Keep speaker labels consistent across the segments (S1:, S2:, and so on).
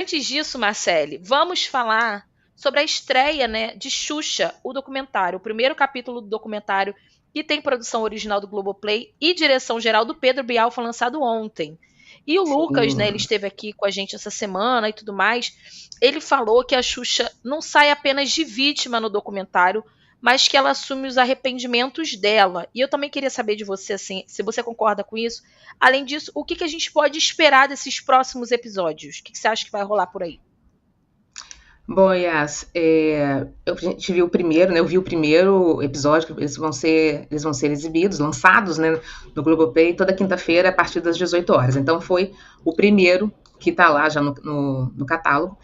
S1: antes disso, Marcele, vamos falar sobre a estreia, né, de Xuxa, o documentário, o primeiro capítulo do documentário que tem produção original do Globoplay e direção geral do Pedro Bial, foi lançado ontem. E o Lucas, né, ele
S2: Sim.
S1: esteve aqui com a gente essa semana e tudo mais. Ele falou que a Xuxa não sai apenas de vítima no documentário, mas que ela assume os arrependimentos dela. E eu também queria saber de você, assim, se você concorda com isso. Além disso, o que a gente pode esperar desses próximos episódios? O que você acha que vai rolar por aí?
S2: Bom, Yas, a gente viu o primeiro, né? Eu vi o primeiro episódio, que eles vão ser exibidos, lançados, né, no Globoplay toda quinta-feira a partir das 18 horas. Então foi o primeiro que está lá já no catálogo.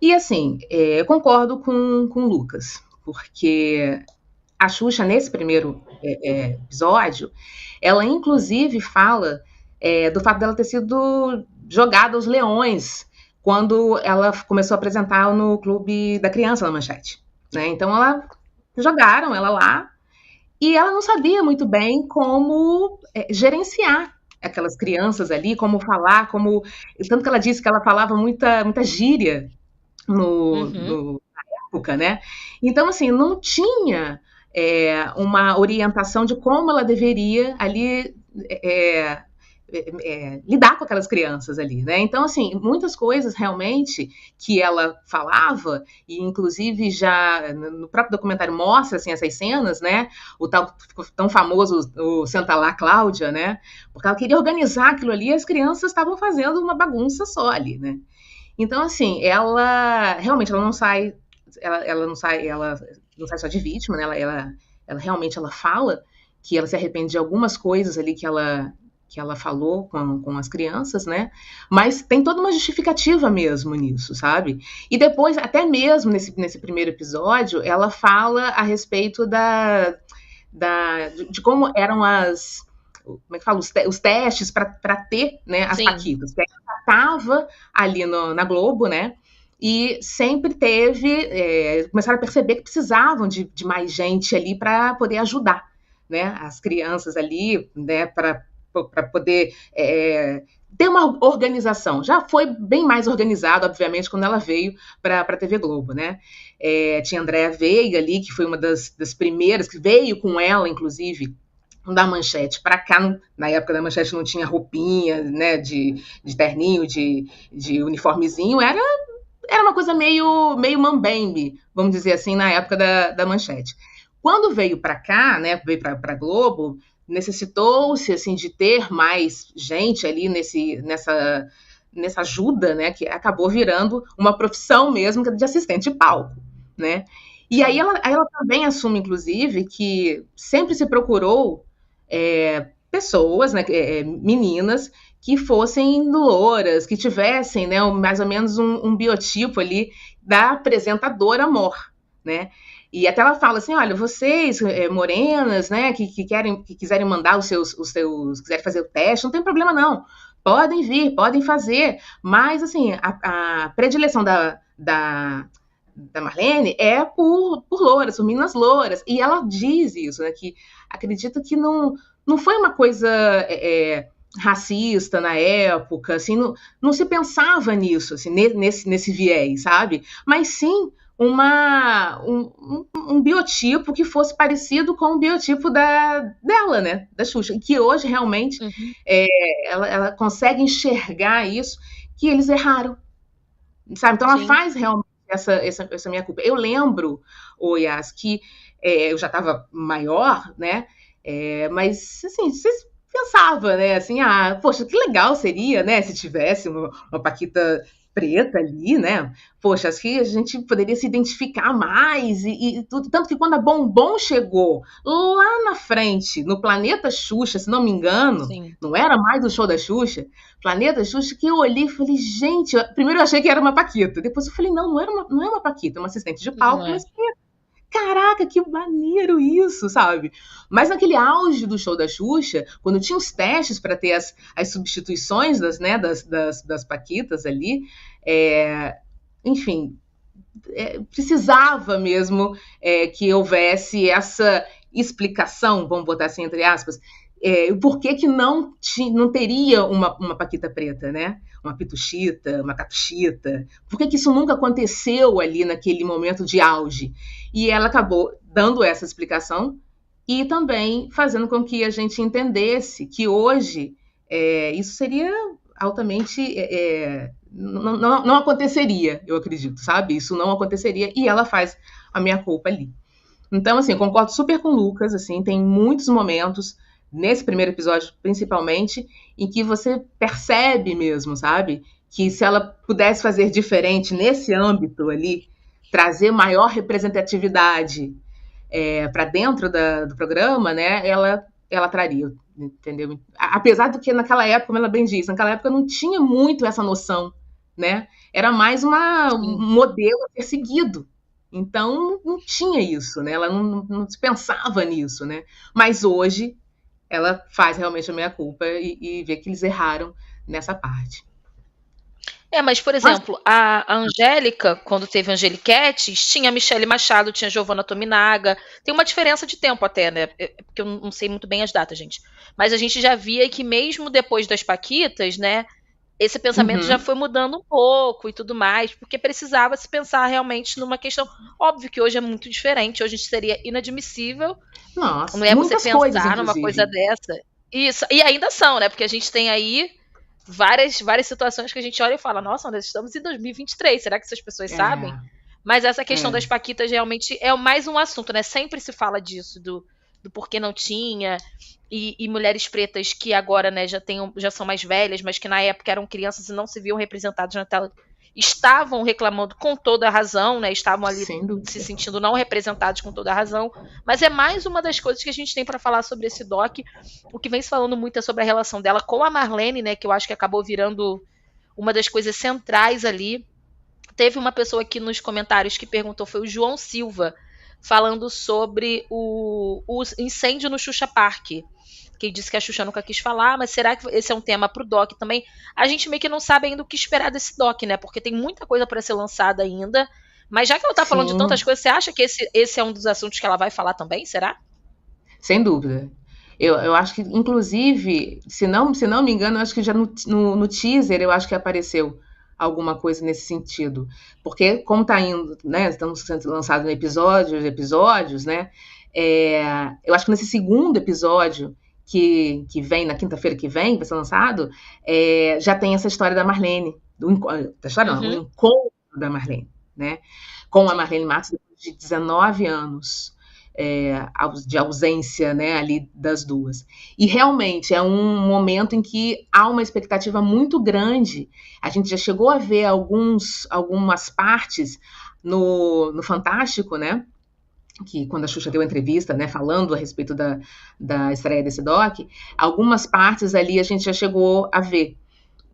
S2: E assim, eu concordo com o Lucas, porque a Xuxa, nesse primeiro episódio, ela inclusive fala do fato dela ter sido jogada aos leões quando ela começou a apresentar no Clube da Criança na Manchete. Né? Então, jogaram ela lá e ela não sabia muito bem como gerenciar aquelas crianças ali, como falar, como. Tanto que ela disse que ela falava muita gíria
S1: Uhum.
S2: na época, né? Então, assim, não tinha uma orientação de como ela deveria ali lidar com aquelas crianças ali, né? Então, assim, muitas coisas realmente que ela falava, e inclusive já no próprio documentário mostra assim, essas cenas, né? O tal ficou tão famoso o Senta lá, Cláudia, né? Porque ela queria organizar aquilo ali e as crianças estavam fazendo uma bagunça só ali, né? Então, assim, ela realmente ela não sai, ela não sai só de vítima, né? Ela realmente ela fala que ela se arrepende de algumas coisas ali que ela falou com as crianças, né? Mas tem toda uma justificativa mesmo nisso, sabe? E depois, até mesmo nesse primeiro episódio, ela fala a respeito de como eram como é que fala, os testes para ter, né, as
S1: Sim.
S2: paquitas. Ela estava ali na Globo, né? E sempre começaram a perceber que precisavam de mais gente ali para poder ajudar, né, as crianças ali, né, para poder ter uma organização. Já foi bem mais organizado, obviamente, quando ela veio para a TV Globo, né? Tinha Andréa Veiga ali, que foi uma das primeiras, que veio com ela, inclusive, da Manchete para cá, na época da Manchete não tinha roupinha, né, de terninho, de uniformezinho, era uma coisa meio mambembe, vamos dizer assim, na época da Manchete. Quando veio para cá, né, veio para a Globo, necessitou-se assim de ter mais gente ali nessa ajuda, né, que acabou virando uma profissão mesmo de assistente de palco, né? E aí
S1: Sim.
S2: ela também assume, inclusive, que sempre se procurou pessoas, né, meninas, que fossem louras, que tivessem, né, mais ou menos um biotipo ali da apresentadora mor, né? E até ela fala assim, olha, vocês morenas, né, que quiserem mandar os seus, quiserem fazer o teste, não tem problema não. Podem vir, podem fazer, mas assim, a predileção da Marlene é por louras, por meninas louras. E ela diz isso, né, que acredita que não foi uma coisa racista na época, assim, não se pensava nisso, assim, nesse viés, sabe? Mas sim um biotipo que fosse parecido com o biotipo dela, né? Da Xuxa. Que hoje realmente
S1: Uhum.
S2: ela consegue enxergar isso, que eles erraram, sabe? Então ela
S1: Sim.
S2: faz realmente essa minha culpa. Eu lembro, Yas, que eu já estava maior, né? Mas assim, vocês pensava, né? Assim, poxa, que legal seria, né? Se tivesse uma Paquita preta ali, né? Poxa, acho que a gente poderia se identificar mais e tudo. Tanto que quando a Bombom chegou lá na frente, no Planeta Xuxa, se não me engano,
S1: Sim.
S2: não era mais o show da Xuxa, Planeta Xuxa, que eu olhei e falei, gente, primeiro eu achei que era uma Paquita, depois eu falei, não é uma Paquita, é uma assistente de
S1: Não
S2: palco,
S1: é.
S2: mas caraca, que maneiro isso, sabe? Mas naquele auge do show da Xuxa, quando tinha os testes para ter as substituições das Paquitas ali, enfim, precisava mesmo que houvesse essa explicação, vamos botar assim entre aspas, por que que não teria uma Paquita Preta, né? Uma Pituchita, uma Catuchita? Por que que isso nunca aconteceu ali naquele momento de auge? E ela acabou dando essa explicação e também fazendo com que a gente entendesse que hoje isso seria altamente... não aconteceria, eu acredito, sabe? Isso não aconteceria e ela faz a meia-culpa ali. Então, assim, eu concordo super com o Lucas, assim, tem muitos momentos, nesse primeiro episódio principalmente, em que você percebe mesmo, sabe? Que se ela pudesse fazer diferente nesse âmbito ali, trazer maior representatividade para dentro do programa, né, ela traria, entendeu? Apesar do que naquela época, como ela bem disse, naquela época não tinha muito essa noção, né? Era mais um modelo a ser seguido. Então, não tinha isso, né? Ela não se pensava nisso, né? Mas hoje, ela faz realmente a meia-culpa e vê que eles erraram nessa parte.
S1: Mas, por exemplo, a Angélica, quando teve Angeliquetes, tinha Michele Machado, tinha Giovanna Tominaga. Tem uma diferença de tempo até, né? Porque eu não sei muito bem as datas, gente. Mas a gente já via que mesmo depois das Paquitas, né? Esse pensamento já foi mudando um pouco e tudo mais, porque precisava se pensar realmente numa questão. Óbvio que hoje é muito diferente, hoje seria inadmissível.
S2: Nossa,
S1: não é você pensar
S2: coisas,
S1: numa coisa dessa. Isso, e ainda são, né? Porque a gente tem aí várias situações que a gente olha e fala, nossa, nós estamos em 2023, será que essas pessoas sabem? Mas essa questão das Paquitas realmente é mais um assunto, né? Sempre se fala disso, do porquê não tinha, e mulheres pretas que agora, né, já são mais velhas, mas que na época eram crianças e não se viam representadas na tela, estavam reclamando com toda a razão, né? Estavam ali se sentindo não representados com toda a razão. Mas é mais uma das coisas que a gente tem para falar sobre esse doc. O que vem se falando muito é sobre a relação dela com a Marlene, né? Que eu acho que acabou virando uma das coisas centrais ali. Teve uma pessoa aqui nos comentários que perguntou, foi o João Silva, falando sobre o incêndio no Xuxa Park. Que disse que a Xuxa nunca quis falar, mas será que esse é um tema pro doc também? A gente meio que não sabe ainda o que esperar desse doc, né? Porque tem muita coisa para ser lançada ainda. Mas já que ela tá falando de tantas coisas, você acha que esse é um dos assuntos que ela vai falar também? Será?
S2: Sem dúvida. Eu acho que, inclusive, se não me engano, eu acho que já no teaser eu acho que apareceu alguma coisa nesse sentido. Porque, como tá indo, né? Estamos sendo lançados em episódios, né? Eu acho que nesse segundo episódio, que vem, na quinta-feira que vem, vai ser lançado, já tem essa história da Marlene. O encontro da Marlene, né? Com a Marlene Matos depois de 19 anos. De ausência, né, ali das duas. E realmente é um momento em que há uma expectativa muito grande. A gente já chegou a ver algumas partes no Fantástico, né? Que quando a Xuxa deu a entrevista, né, falando a respeito da estreia desse doc, algumas partes ali a gente já chegou a ver.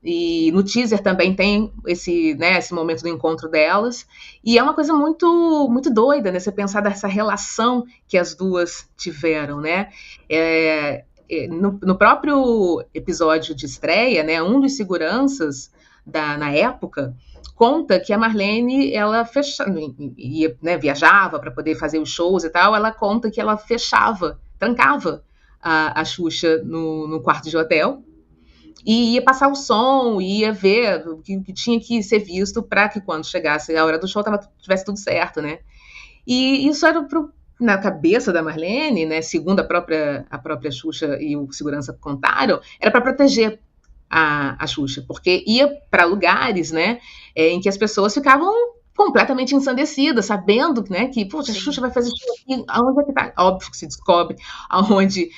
S2: E no teaser também tem esse momento do encontro delas. E é uma coisa muito, muito doida, né? Você pensar dessa relação que as duas tiveram, né? No próprio episódio de estreia, né, um dos seguranças na época conta que a Marlene, ela viajava para poder fazer os shows e tal, ela conta que ela trancava a Xuxa no quarto de hotel, e ia passar o som, ia ver o que tinha que ser visto para que quando chegasse a hora do show tivesse tudo certo, né? E isso era na cabeça da Marlene, né? Segundo a própria Xuxa e o segurança contaram, era para proteger a Xuxa, porque ia para lugares, né, em que as pessoas ficavam completamente ensandecidas, sabendo, né, que a Xuxa vai fazer show aqui, aonde é que tá? Óbvio que se descobre aonde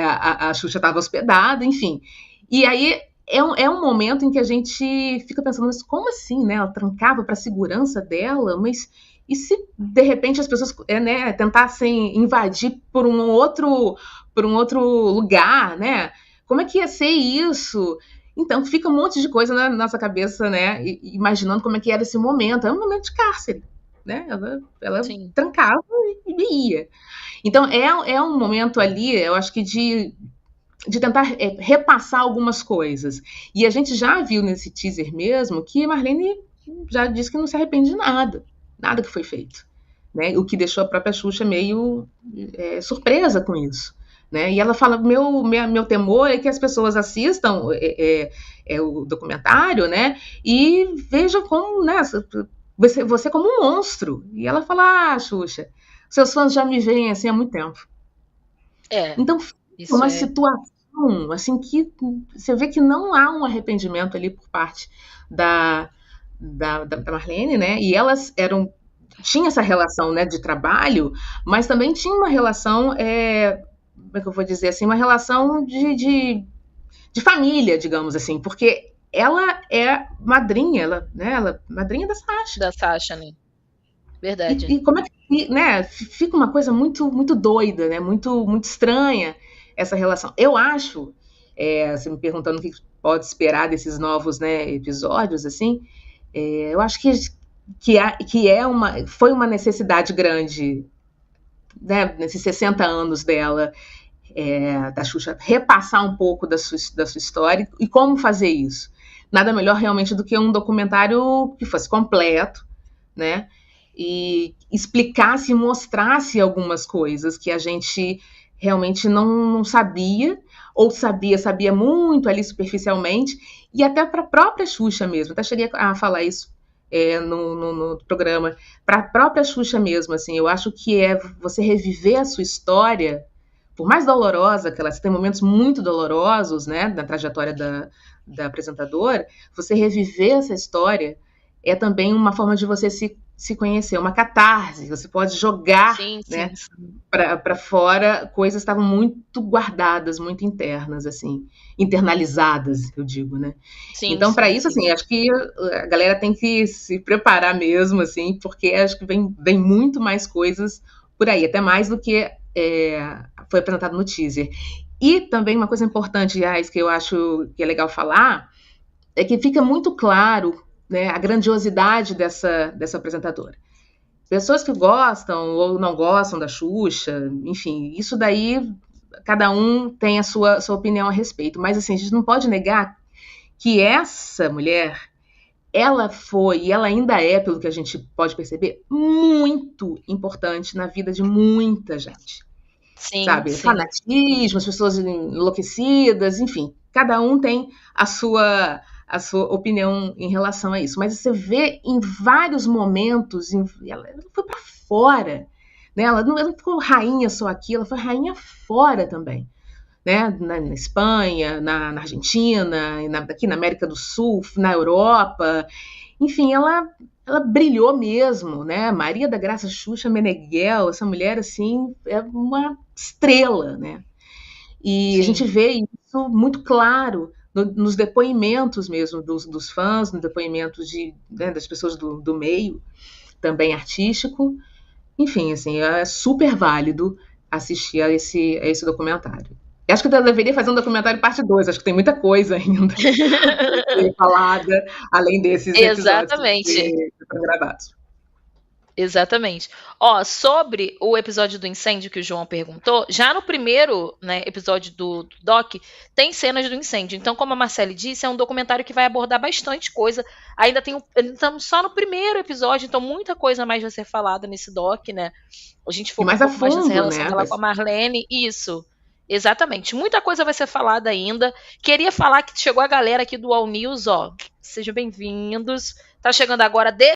S2: a Xuxa estava hospedada, enfim. E aí é um momento em que a gente fica pensando, mas como assim, né? Ela trancava para a segurança dela, mas e se de repente as pessoas tentassem invadir por um outro lugar, né? Como é que ia ser isso? Então fica um monte de coisa na nossa cabeça, né? Imaginando como é que era esse momento. É um momento de cárcere, né? Ela trancava e ia. Então é um momento ali, eu acho que de tentar repassar algumas coisas. E a gente já viu nesse teaser mesmo que a Marlene já disse que não se arrepende de nada que foi feito, né? O que deixou a própria Xuxa meio surpresa com isso, né? E ela fala, meu temor é que as pessoas assistam o documentário, né? E vejam como, né? Você como um monstro. E ela fala, Xuxa, seus fãs já me veem assim há muito tempo. Então, uma situação assim que você vê que não há um arrependimento ali por parte da Marlene, né? E elas tinha essa relação, né, de trabalho, mas também tinha uma relação, como é que eu vou dizer assim, uma relação de família, digamos assim, porque ela é madrinha, ela é madrinha da Sasha.
S1: Da Sasha, né? Verdade.
S2: E como é que, né, fica uma coisa muito, muito doida, né, muito, muito estranha essa relação. Eu acho, você me perguntando o que pode esperar desses novos, né, episódios, assim, eu acho foi uma necessidade grande, né, nesses 60 anos dela, da Xuxa, repassar um pouco da sua história. E como fazer isso? Nada melhor realmente do que um documentário que fosse completo, né, e explicasse e mostrasse algumas coisas que a gente realmente não sabia, ou sabia muito ali superficialmente, e até para a própria Xuxa mesmo. Até cheguei a falar isso no programa, para a própria Xuxa mesmo, assim, eu acho que você reviver a sua história, por mais dolorosa que ela tem momentos muito dolorosos, né, na trajetória da apresentadora, você reviver essa história é também uma forma de você se conhecer, uma catarse, você pode jogar, né, para fora coisas que estavam muito guardadas, muito internas, assim, internalizadas, eu digo, né? Então, para isso, assim, acho que a galera tem que se preparar mesmo, assim, porque acho que vem muito mais coisas por aí, até mais do que foi apresentado no teaser. E também uma coisa importante, Yas, que eu acho que é legal falar, é que fica muito claro, né, a grandiosidade dessa apresentadora. Pessoas que gostam ou não gostam da Xuxa, enfim, isso daí cada um tem a sua opinião a respeito. Mas assim, a gente não pode negar que essa mulher, ela foi e ela ainda é, pelo que a gente pode perceber, muito importante na vida de muita gente. Sabe? Fanatismo, as pessoas enlouquecidas, enfim, cada um tem a sua opinião em relação a isso. Mas você vê em vários momentos, ela foi para fora, né? Ela não ficou rainha só aqui, ela foi rainha fora também, né? Na Espanha, na Argentina, aqui na América do Sul, na Europa. Enfim, ela brilhou mesmo, né? Maria da Graça Xuxa Meneghel, essa mulher, assim, é uma estrela, né? E a gente vê isso muito claro nos depoimentos mesmo dos fãs, nos depoimentos das pessoas do meio, também artístico. Enfim, assim, é super válido assistir a esse documentário. Eu acho que eu deveria fazer um documentário parte 2, acho que tem muita coisa ainda a ser falada, além desses episódios que foram gravados.
S1: Exatamente. Ó, sobre o episódio do incêndio que o João perguntou, já no primeiro, né, episódio do Doc, tem cenas do incêndio. Então, como a Marcele disse, é um documentário que vai abordar bastante coisa. Ainda estamos só no primeiro episódio, então muita coisa mais vai ser falada nesse Doc, né? A gente foca
S2: mais a fundo,
S1: mais nessa relação
S2: né?
S1: dela com a Marlene. Isso. Exatamente. Muita coisa vai ser falada ainda. Queria falar que chegou a galera aqui do All News, ó. Sejam bem-vindos. Tá chegando agora.